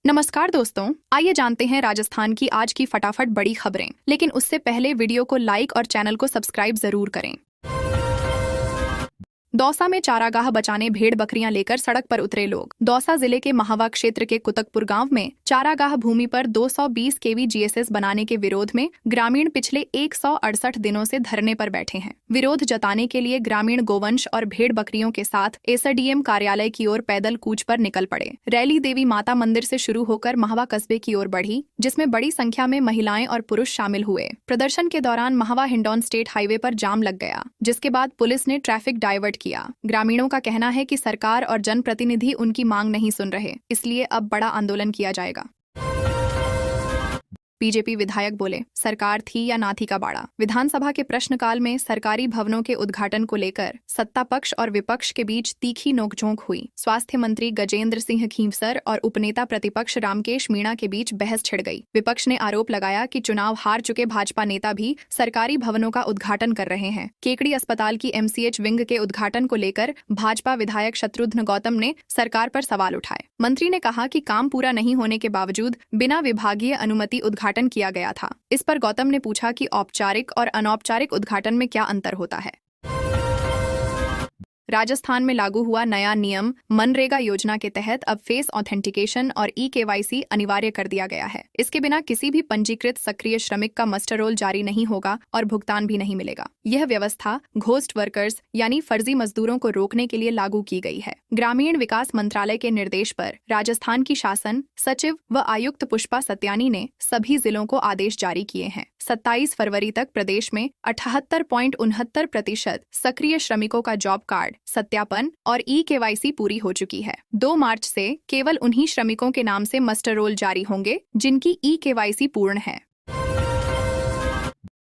नमस्कार दोस्तों, आइए जानते हैं राजस्थान की आज की फटाफट बड़ी खबरें। लेकिन उससे पहले वीडियो को लाइक और चैनल को सब्सक्राइब जरूर करें। दौसा में चारागाह बचाने भेड़ बकरियां लेकर सड़क पर उतरे लोग। दौसा जिले के महावा क्षेत्र के कुतकपुर गांव में चारागाह भूमि पर 220 केवी जीएसएस बनाने के विरोध में ग्रामीण पिछले 168 दिनों से धरने पर बैठे हैं। विरोध जताने के लिए ग्रामीण गोवंश और भेड़ बकरियों के साथ एसडीएम कार्यालय की ओर पैदल कूच पर निकल पड़े। रैली देवी माता मंदिर से शुरू होकर महावा कस्बे की ओर बढ़ी, जिसमें बड़ी संख्या में महिलाएं और पुरुष शामिल हुए। प्रदर्शन के दौरान महावा हिंडौन स्टेट हाईवे पर जाम लग गया, जिसके बाद पुलिस ने ट्रैफिक डाइवर्ट किया। ग्रामीणों का कहना है कि सरकार और जनप्रतिनिधि उनकी मांग नहीं सुन रहे, इसलिए अब बड़ा आंदोलन किया जाएगा। बीजेपी विधायक बोले, सरकार थी या ना थी का बाड़ा। विधानसभा के प्रश्नकाल में सरकारी भवनों के उद्घाटन को लेकर सत्ता पक्ष और विपक्ष के बीच तीखी नोकझोंक हुई। स्वास्थ्य मंत्री गजेंद्र सिंह खींवसर और उपनेता प्रतिपक्ष रामकेश मीणा के बीच बहस छिड़ गई। विपक्ष ने आरोप लगाया कि चुनाव हार चुके भाजपा नेता भी सरकारी भवनों का उद्घाटन कर रहे हैं। केकड़ी अस्पताल की एमसीएच विंग के उद्घाटन को लेकर भाजपा विधायक शत्रुघ्न गौतम ने सरकार पर सवाल उठाए। मंत्री ने कहा कि काम पूरा नहीं होने के बावजूद बिना विभागीय अनुमति उद्घाटन किया गया था। इस पर गौतम ने पूछा कि औपचारिक और अनौपचारिक उद्घाटन में क्या अंतर होता है। राजस्थान में लागू हुआ नया नियम मनरेगा योजना के तहत अब फेस ऑथेंटिकेशन और ई-केवाईसी अनिवार्य कर दिया गया है। इसके बिना किसी भी पंजीकृत सक्रिय श्रमिक का मस्टर रोल जारी नहीं होगा और भुगतान भी नहीं मिलेगा। यह व्यवस्था घोस्ट वर्कर्स यानी फर्जी मजदूरों को रोकने के लिए लागू की गई है। ग्रामीण विकास मंत्रालय के निर्देश पर राजस्थान की शासन सचिव व आयुक्त पुष्पा सत्यानी ने सभी जिलों को आदेश जारी किए हैं। 27 फरवरी तक प्रदेश में 78.69% सक्रिय श्रमिकों का जॉब कार्ड सत्यापन और ई-केवाईसी पूरी हो चुकी है। 2 मार्च से केवल उन्हीं श्रमिकों के नाम से मस्टर रोल जारी होंगे जिनकी ई-केवाईसी पूर्ण है।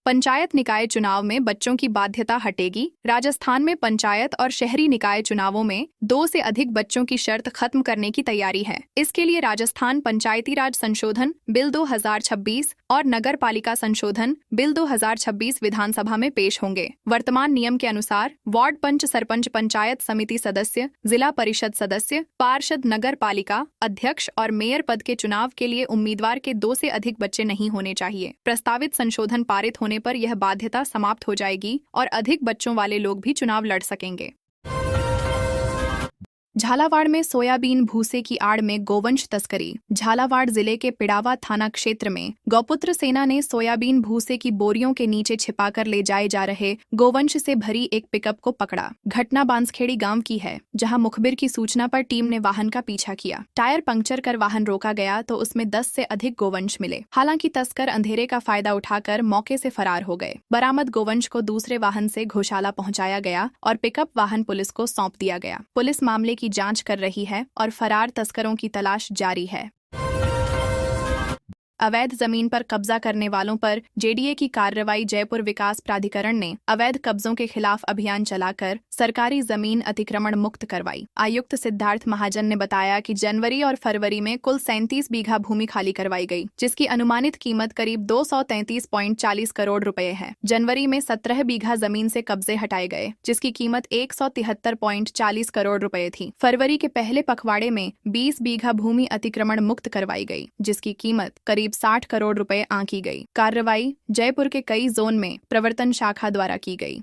पंचायत निकाय चुनाव में बच्चों की बाध्यता हटेगी। राजस्थान में पंचायत और शहरी निकाय चुनावों में 2 से अधिक बच्चों की शर्त खत्म करने की तैयारी है। इसके लिए राजस्थान पंचायती राज संशोधन बिल 2026 और नगर पालिका संशोधन बिल 2026 विधानसभा में पेश होंगे। वर्तमान नियम के अनुसार वार्ड पंच, सरपंच, पंचायत समिति सदस्य, जिला परिषद सदस्य, पार्षद, नगर पालिका अध्यक्ष और मेयर पद के चुनाव के लिए उम्मीदवार के 2 से अधिक बच्चे नहीं होने चाहिए। प्रस्तावित संशोधन पारित होने पर यह बाध्यता समाप्त हो जाएगी और अधिक बच्चों वाले लोग भी चुनाव लड़ सकेंगे। झालावाड़ में सोयाबीन भूसे की आड़ में गोवंश तस्करी। झालावाड़ जिले के पिड़ावा थाना क्षेत्र में गौपुत्र सेना ने सोयाबीन भूसे की बोरियों के नीचे छिपाकर ले जाए जा रहे गोवंश से भरी एक पिकअप को पकड़ा। घटना बांसखेड़ी गांव की है, जहां मुखबिर की सूचना पर टीम ने वाहन का पीछा किया। टायर पंक्चर कर वाहन रोका गया तो उसमें 10 से अधिक गोवंश मिले। हालांकि तस्कर अंधेरे का फायदा उठाकर मौके से फरार हो गए। बरामद गोवंश को दूसरे वाहन से घोषाला पहुंचाया गया और पिकअप वाहन पुलिस को सौंप दिया गया। पुलिस मामले की जांच कर रही है और फरार तस्करों की तलाश जारी है। अवैध जमीन पर कब्जा करने वालों पर जेडीए की कार्रवाई। जयपुर विकास प्राधिकरण ने अवैध कब्जों के खिलाफ अभियान चलाकर सरकारी जमीन अतिक्रमण मुक्त करवाई। आयुक्त सिद्धार्थ महाजन ने बताया कि जनवरी और फरवरी में कुल 37 बीघा भूमि खाली करवाई गई, जिसकी अनुमानित कीमत करीब 233.40 करोड़ रुपए है। जनवरी में 17 बीघा जमीन से कब्जे हटाए गए, जिसकी कीमत 173.40 करोड़ रुपए थी। फरवरी के पहले पखवाड़े में 20 बीघा भूमि अतिक्रमण मुक्त करवाई गई, जिसकी कीमत करीब 60 करोड़ रुपए आंकी गई। कार्रवाई जयपुर के कई जोन में प्रवर्तन शाखा द्वारा की गई।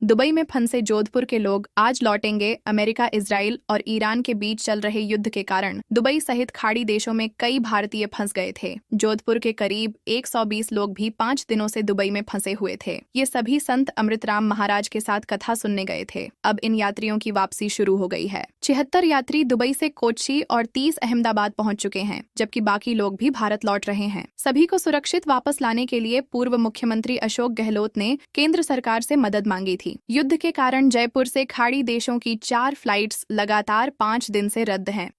दुबई में फंसे जोधपुर के लोग आज लौटेंगे। अमेरिका, इजराइल और ईरान के बीच चल रहे युद्ध के कारण दुबई सहित खाड़ी देशों में कई भारतीय फंस गए थे। जोधपुर के करीब 120 लोग भी 5 दिनों से दुबई में फंसे हुए थे। ये सभी संत अमृतराम महाराज के साथ कथा सुनने गए थे। अब इन यात्रियों की वापसी शुरू हो गई है। 76 यात्री दुबई से कोच्चि और 30 अहमदाबाद पहुंच चुके हैं, जबकि बाकी लोग भी भारत लौट रहे हैं। सभी को सुरक्षित वापस लाने के लिए पूर्व मुख्यमंत्री अशोक गहलोत ने केंद्र सरकार से मदद मांगी थी। युद्ध के कारण जयपुर से खाड़ी देशों की 4 फ्लाइट्स लगातार 5 दिन से रद्द हैं।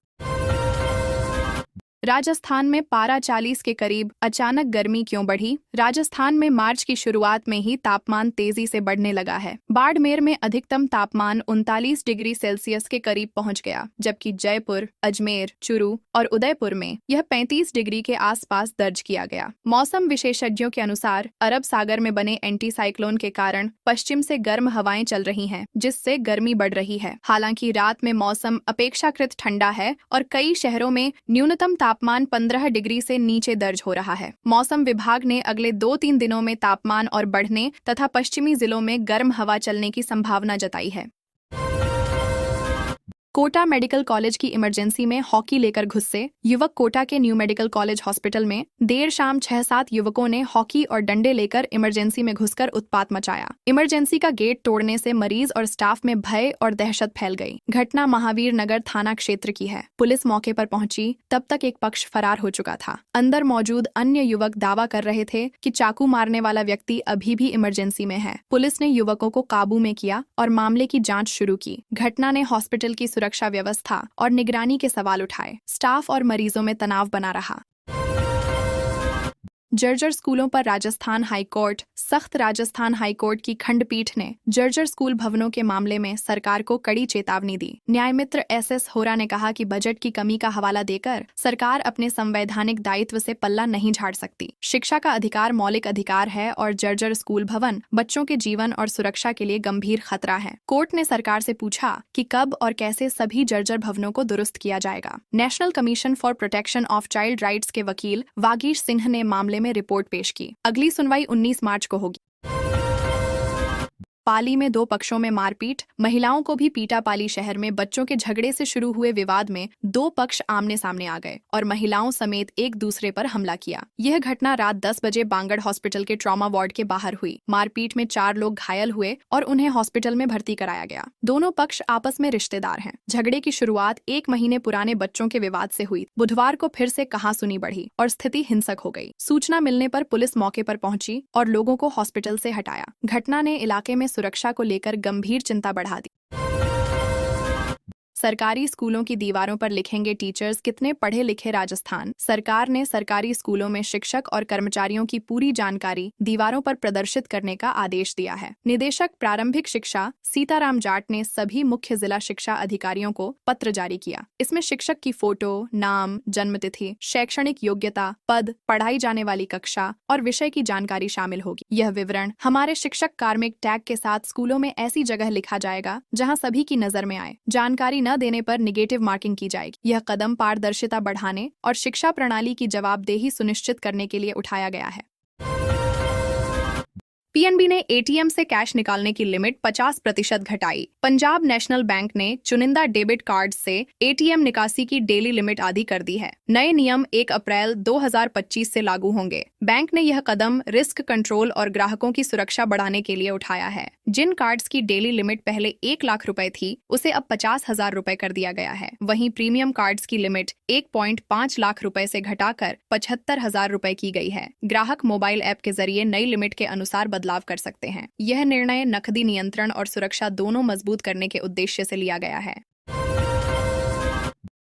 राजस्थान में पारा 40 के करीब, अचानक गर्मी क्यों बढ़ी? राजस्थान में मार्च की शुरुआत में ही तापमान तेजी से बढ़ने लगा है। बाड़मेर में अधिकतम तापमान 39 डिग्री सेल्सियस के करीब पहुंच गया, जबकि जयपुर, अजमेर, चूरू और उदयपुर में यह 35 डिग्री के आसपास दर्ज किया गया। मौसम विशेषज्ञों के अनुसार अरब सागर में बने एंटी साइक्लोन के कारण पश्चिम से गर्म हवाएं चल रही हैं, जिससे गर्मी बढ़ रही है। हालांकि रात में मौसम अपेक्षाकृत ठंडा है और कई शहरों में न्यूनतम तापमान 15 डिग्री से नीचे दर्ज हो रहा है। मौसम विभाग ने अगले 2-3 दिनों में तापमान और बढ़ने तथा पश्चिमी जिलों में गर्म हवा चलने की संभावना जताई है। कोटा मेडिकल कॉलेज की इमरजेंसी में हॉकी लेकर घुसे युवक। कोटा के न्यू मेडिकल कॉलेज हॉस्पिटल में देर शाम 6-7 युवकों ने हॉकी और डंडे लेकर इमरजेंसी में घुसकर उत्पात मचाया। इमरजेंसी का गेट तोड़ने से मरीज और स्टाफ में भय और दहशत फैल गई। घटना महावीर नगर थाना क्षेत्र की है। पुलिस मौके पर पहुंची, तब तक एक पक्ष फरार हो चुका था। अंदर मौजूद अन्य युवक दावा कर रहे थे कि चाकू मारने वाला व्यक्ति अभी भी इमरजेंसी में है। पुलिस ने युवकों को काबू में किया और मामले की जांच शुरू की। घटना ने हॉस्पिटल की सुरक्षा व्यवस्था और निगरानी के सवाल उठाए। स्टाफ और मरीजों में तनाव बना रहा। जर्जर स्कूलों पर राजस्थान हाईकोर्ट सख्त। राजस्थान हाईकोर्ट की खंडपीठ ने जर्जर स्कूल भवनों के मामले में सरकार को कड़ी चेतावनी दी। न्यायमित्र SS होरा ने कहा कि बजट की कमी का हवाला देकर सरकार अपने संवैधानिक दायित्व से पल्ला नहीं झाड़ सकती। शिक्षा का अधिकार मौलिक अधिकार है और जर्जर स्कूल भवन बच्चों के जीवन और सुरक्षा के लिए गंभीर खतरा है। कोर्ट ने सरकार से पूछा कि कब और कैसे सभी जर्जर भवनों को दुरुस्त किया जाएगा। National commission for protection of child rights के वकील वागीश सिंह ने मामले में रिपोर्ट पेश की। अगली सुनवाई 19 मार्च को होगी। पाली में 2 पक्षों में मारपीट। महिलाओं को भी पीटा। पाली शहर में बच्चों के झगड़े से शुरू हुए विवाद में 2 पक्ष आमने सामने आ गए और महिलाओं समेत एक दूसरे पर हमला किया। यह घटना रात 10 बजे बांगड़ हॉस्पिटल के ट्रॉमा वार्ड के बाहर हुई। मारपीट में 4 लोग घायल हुए और उन्हें हॉस्पिटल में भर्ती कराया गया। दोनों पक्ष आपस में रिश्तेदार हैं। झगड़े की शुरुआत 1 महीने पुराने बच्चों के विवाद से हुई। बुधवार को फिर से कहासुनी बढ़ी और स्थिति हिंसक हो गई। सूचना मिलने पर पुलिस मौके पर पहुंची और लोगों को हॉस्पिटल से हटाया। घटना ने इलाके में सुरक्षा को लेकर गंभीर चिंता बढ़ा दी। सरकारी स्कूलों की दीवारों पर लिखेंगे टीचर्स कितने पढ़े लिखे। राजस्थान सरकार ने सरकारी स्कूलों में शिक्षक और कर्मचारियों की पूरी जानकारी दीवारों पर प्रदर्शित करने का आदेश दिया है। निदेशक प्रारंभिक शिक्षा सीताराम जाट ने सभी मुख्य जिला शिक्षा अधिकारियों को पत्र जारी किया। इसमें शिक्षक की फोटो, नाम, जन्मतिथि, शैक्षणिक योग्यता, पद, पढ़ाई जाने वाली कक्षा और विषय की जानकारी शामिल होगी। यह विवरण हमारे शिक्षक कार्मिक टैग के साथ स्कूलों में ऐसी जगह लिखा जाएगा जहां सभी की नजर में आए। जानकारी न देने पर निगेटिव मार्किंग की जाएगी। यह कदम पारदर्शिता बढ़ाने और शिक्षा प्रणाली की जवाबदेही सुनिश्चित करने के लिए उठाया गया है। PNB ने ATM से कैश निकालने की लिमिट 50% घटाई। पंजाब नेशनल बैंक ने चुनिंदा डेबिट कार्ड से ATM निकासी की डेली लिमिट आधी कर दी है। नए नियम 1 अप्रैल 2025 से लागू होंगे। बैंक ने यह कदम रिस्क कंट्रोल और ग्राहकों की सुरक्षा बढ़ाने के लिए उठाया है। जिन कार्ड्स की डेली लिमिट पहले 1 लाख रुपए थी, उसे अब 50,000 रुपए कर दिया गया है। वहीं प्रीमियम कार्ड्स की लिमिट 1.5 लाख रुपए से घटाकर 75,000 रुपए की गई है। ग्राहक मोबाइल ऐप के जरिए नई लिमिट के अनुसार बदलाव कर सकते हैं। यह निर्णय नकदी नियंत्रण और सुरक्षा दोनों मजबूत करने के उद्देश्य से लिया गया है।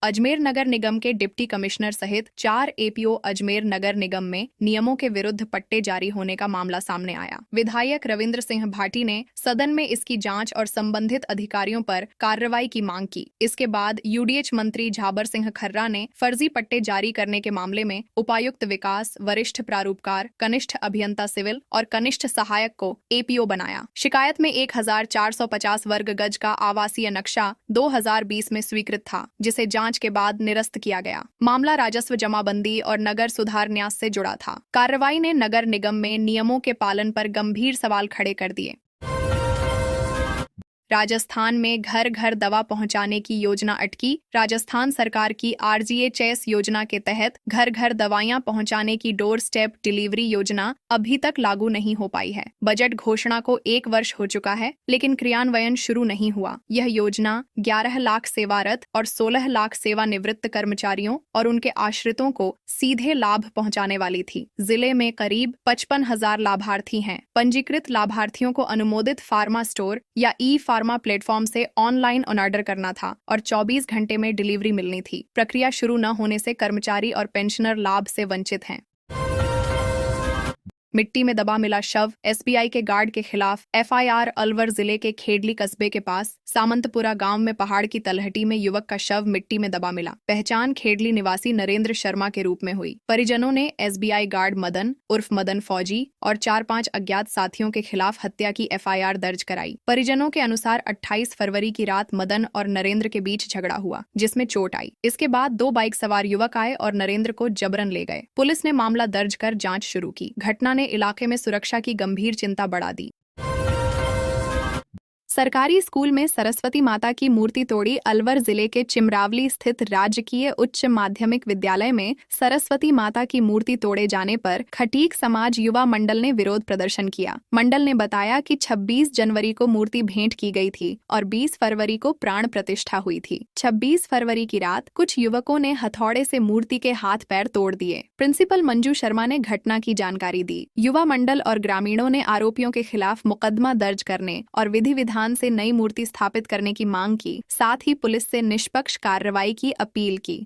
अजमेर नगर निगम के डिप्टी कमिश्नर सहित 4 APO अजमेर नगर निगम में नियमों के विरुद्ध पट्टे जारी होने का मामला सामने आया। विधायक रविंद्र सिंह भाटी ने सदन में इसकी जांच और संबंधित अधिकारियों पर कार्रवाई की मांग की। इसके बाद UDH मंत्री झाबर सिंह खर्रा ने फर्जी पट्टे जारी करने के मामले में उपायुक्त विकास, वरिष्ठ प्रारूपकार, कनिष्ठ अभियंता सिविल और कनिष्ठ सहायक को APO बनाया। शिकायत में 1450 वर्ग गज का आवासीय नक्शा 2020 में स्वीकृत था, जिसे जांच के बाद निरस्त किया गया। मामला राजस्व जमाबंदी और नगर सुधार न्यास से जुड़ा था। कार्रवाई ने नगर निगम में नियमों के पालन पर गंभीर सवाल खड़े कर दिए। राजस्थान में घर घर दवा पहुंचाने की योजना अटकी। राजस्थान सरकार की RGHS योजना के तहत घर घर दवाइयां पहुंचाने की डोर स्टेप डिलीवरी योजना अभी तक लागू नहीं हो पाई है। बजट घोषणा को 1 वर्ष हो चुका है, लेकिन क्रियान्वयन शुरू नहीं हुआ। यह योजना 11 लाख सेवारत और 16 लाख सेवानिवृत्त कर्मचारियों और उनके आश्रितों को सीधे लाभ पहुंचाने वाली थी। जिले में करीब 55,000 लाभार्थी हैं। पंजीकृत लाभार्थियों को अनुमोदित फार्मा स्टोर या ई फार्मा प्रोफार्मा प्लेटफॉर्म से ऑनलाइन ऑर्डर करना था और 24 घंटे में डिलीवरी मिलनी थी। प्रक्रिया शुरू न होने से कर्मचारी और पेंशनर लाभ से वंचित हैं। मिट्टी में दबा मिला शव, एसबीआई के गार्ड के खिलाफ एफआईआर। अलवर जिले के खेडली कस्बे के पास सामंतपुरा गांव में पहाड़ की तलहटी में युवक का शव मिट्टी में दबा मिला। पहचान खेडली निवासी नरेंद्र शर्मा के रूप में हुई। परिजनों ने एसबीआई गार्ड मदन उर्फ मदन फौजी और 4-5 अज्ञात साथियों के खिलाफ हत्या की एफआईआर दर्ज कराई। परिजनों के अनुसार 28 फरवरी की रात मदन और नरेंद्र के बीच झगड़ा हुआ, जिसमें चोट आई। इसके बाद 2 बाइक सवार युवक आए और नरेंद्र को जबरन ले गए। पुलिस ने मामला दर्ज कर जांच शुरू की। घटना ने इलाके में सुरक्षा की गंभीर चिंता बढ़ा दी। सरकारी स्कूल में सरस्वती माता की मूर्ति तोड़ी। अलवर जिले के चिमरावली स्थित राजकीय उच्च माध्यमिक विद्यालय में सरस्वती माता की मूर्ति तोड़े जाने पर खटीक समाज युवा मंडल ने विरोध प्रदर्शन किया। मंडल ने बताया कि 26 जनवरी को मूर्ति भेंट की गई थी और 20 फरवरी को प्राण प्रतिष्ठा हुई थी। 26 फरवरी की रात कुछ युवकों ने हथौड़े से मूर्ति के हाथ पैर तोड़ दिए। प्रिंसिपल मंजू शर्मा ने घटना की जानकारी दी। युवा मंडल और ग्रामीणों ने आरोपियों के खिलाफ मुकदमा दर्ज करने और विधि विधान से नई मूर्ति स्थापित करने की मांग की। साथ ही पुलिस से निष्पक्ष कार्रवाई की अपील की।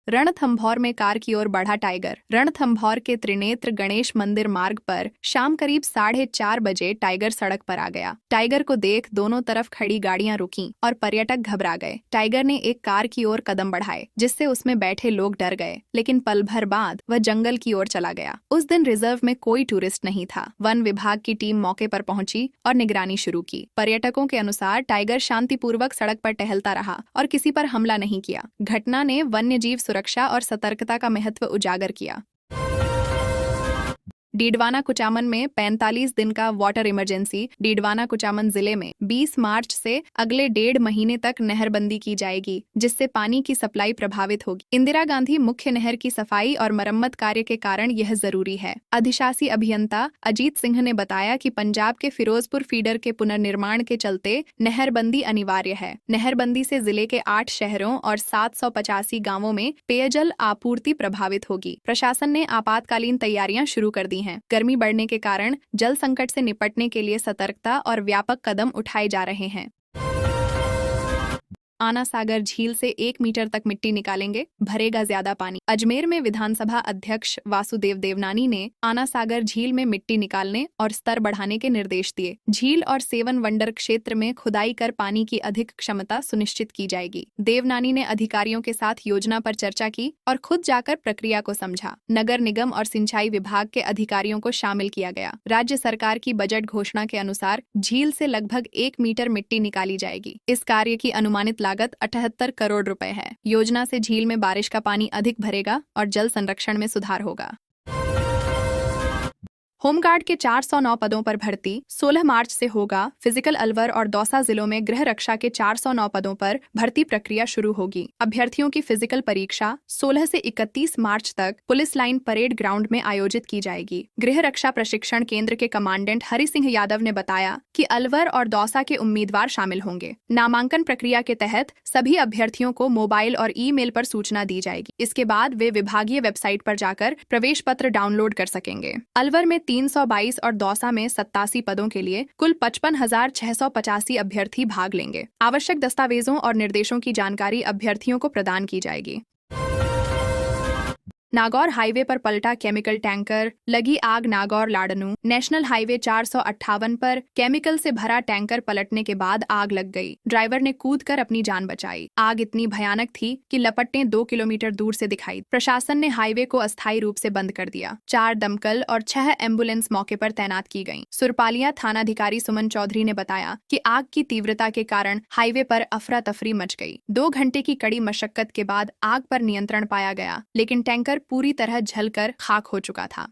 रणथंभौर में कार की ओर बढ़ा टाइगर। रणथंभौर के त्रिनेत्र गणेश मंदिर मार्ग पर शाम करीब 4:30 बजे टाइगर सड़क पर आ गया। टाइगर को देख दोनों तरफ खड़ी गाड़ियां रुकीं और पर्यटक घबरा गए। टाइगर ने एक कार की ओर कदम बढ़ाए, जिससे उसमें बैठे लोग डर गए, लेकिन पल भर बाद वह जंगल की ओर चला गया। उस दिन रिजर्व में कोई टूरिस्ट नहीं था। वन विभाग की टीम मौके पर पहुंची और निगरानी शुरू की। पर्यटकों के अनुसार टाइगर शांतिपूर्वक सड़क पर टहलता रहा और किसी पर हमला नहीं किया। घटना ने वन्य जीव सुरक्षा और सतर्कता का महत्व उजागर किया। डीडवाना कुचामन में 45 दिन का वाटर इमरजेंसी। डीडवाना कुचामन जिले में 20 मार्च से अगले 1.5 महीने तक नहरबंदी की जाएगी, जिससे पानी की सप्लाई प्रभावित होगी। इंदिरा गांधी मुख्य नहर की सफाई और मरम्मत कार्य के कारण यह जरूरी है। अधिशासी अभियंता अजीत सिंह ने बताया कि पंजाब के फिरोजपुर फीडर के पुनर्निर्माण के चलते नहरबंदी अनिवार्य है। नहरबंदी से जिले के 8 शहरों और 785 गाँवों में पेयजल आपूर्ति प्रभावित होगी। प्रशासन ने आपातकालीन तैयारियां शुरू कर दी हैं। गर्मी बढ़ने के कारण जल संकट से निपटने के लिए सतर्कता और व्यापक कदम उठाए जा रहे हैं। आना सागर झील से 1 मीटर तक मिट्टी निकालेंगे, भरेगा ज्यादा पानी। अजमेर में विधानसभा अध्यक्ष वासुदेव देवनानी ने आना सागर झील में मिट्टी निकालने और स्तर बढ़ाने के निर्देश दिए। झील और सेवन वंडर क्षेत्र में खुदाई कर पानी की अधिक क्षमता सुनिश्चित की जाएगी। देवनानी ने अधिकारियों के साथ योजना पर चर्चा की और खुद जाकर प्रक्रिया को समझा। नगर निगम और सिंचाई विभाग के अधिकारियों को शामिल किया गया। राज्य सरकार की बजट घोषणा के अनुसार झील से लगभग 1 मीटर मिट्टी निकाली जाएगी। इस कार्य की अनुमानित लागत 78 करोड़ रुपए है। योजना से झील में बारिश का पानी अधिक भरेगा और जल संरक्षण में सुधार होगा। होमगार्ड के 409 पदों पर भर्ती 16 मार्च से होगा। फिजिकल अलवर और दौसा जिलों में गृह रक्षा के 409 पदों पर भर्ती प्रक्रिया शुरू होगी। अभ्यर्थियों की फिजिकल परीक्षा 16 से 31 मार्च तक पुलिस लाइन परेड ग्राउंड में आयोजित की जाएगी। गृह रक्षा प्रशिक्षण केंद्र के कमांडेंट हरि सिंह यादव ने बताया कि अलवर और दौसा के उम्मीदवार शामिल होंगे। नामांकन प्रक्रिया के तहत सभी अभ्यर्थियों को मोबाइल और ईमेल पर सूचना दी जाएगी। इसके बाद वे विभागीय वेबसाइट पर जाकर प्रवेश पत्र डाउनलोड कर सकेंगे। अलवर में 322 और दौसा में 87 पदों के लिए कुल 55,685 अभ्यर्थी भाग लेंगे। आवश्यक दस्तावेजों और निर्देशों की जानकारी अभ्यर्थियों को प्रदान की जाएगी। नागौर हाईवे पर पलटा केमिकल टैंकर, लगी आग। नागौर लाडनू नेशनल हाईवे 458 पर केमिकल से भरा टैंकर पलटने के बाद आग लग गई। ड्राइवर ने कूदकर अपनी जान बचाई। आग इतनी भयानक थी कि लपटें 2 किलोमीटर दूर से दिखाई। प्रशासन ने हाईवे को अस्थायी रूप से बंद कर दिया। 4 दमकल और 6 एम्बुलेंस मौके पर तैनात की गईं। सुरपालिया थानाधिकारी सुमन चौधरी ने बताया कि आग की तीव्रता के कारण हाईवे पर अफरा तफरी मच गई। 2 घंटे की कड़ी मशक्कत के बाद आग पर नियंत्रण पाया गया, लेकिन टैंकर पूरी तरह जलकर खाक हो चुका था।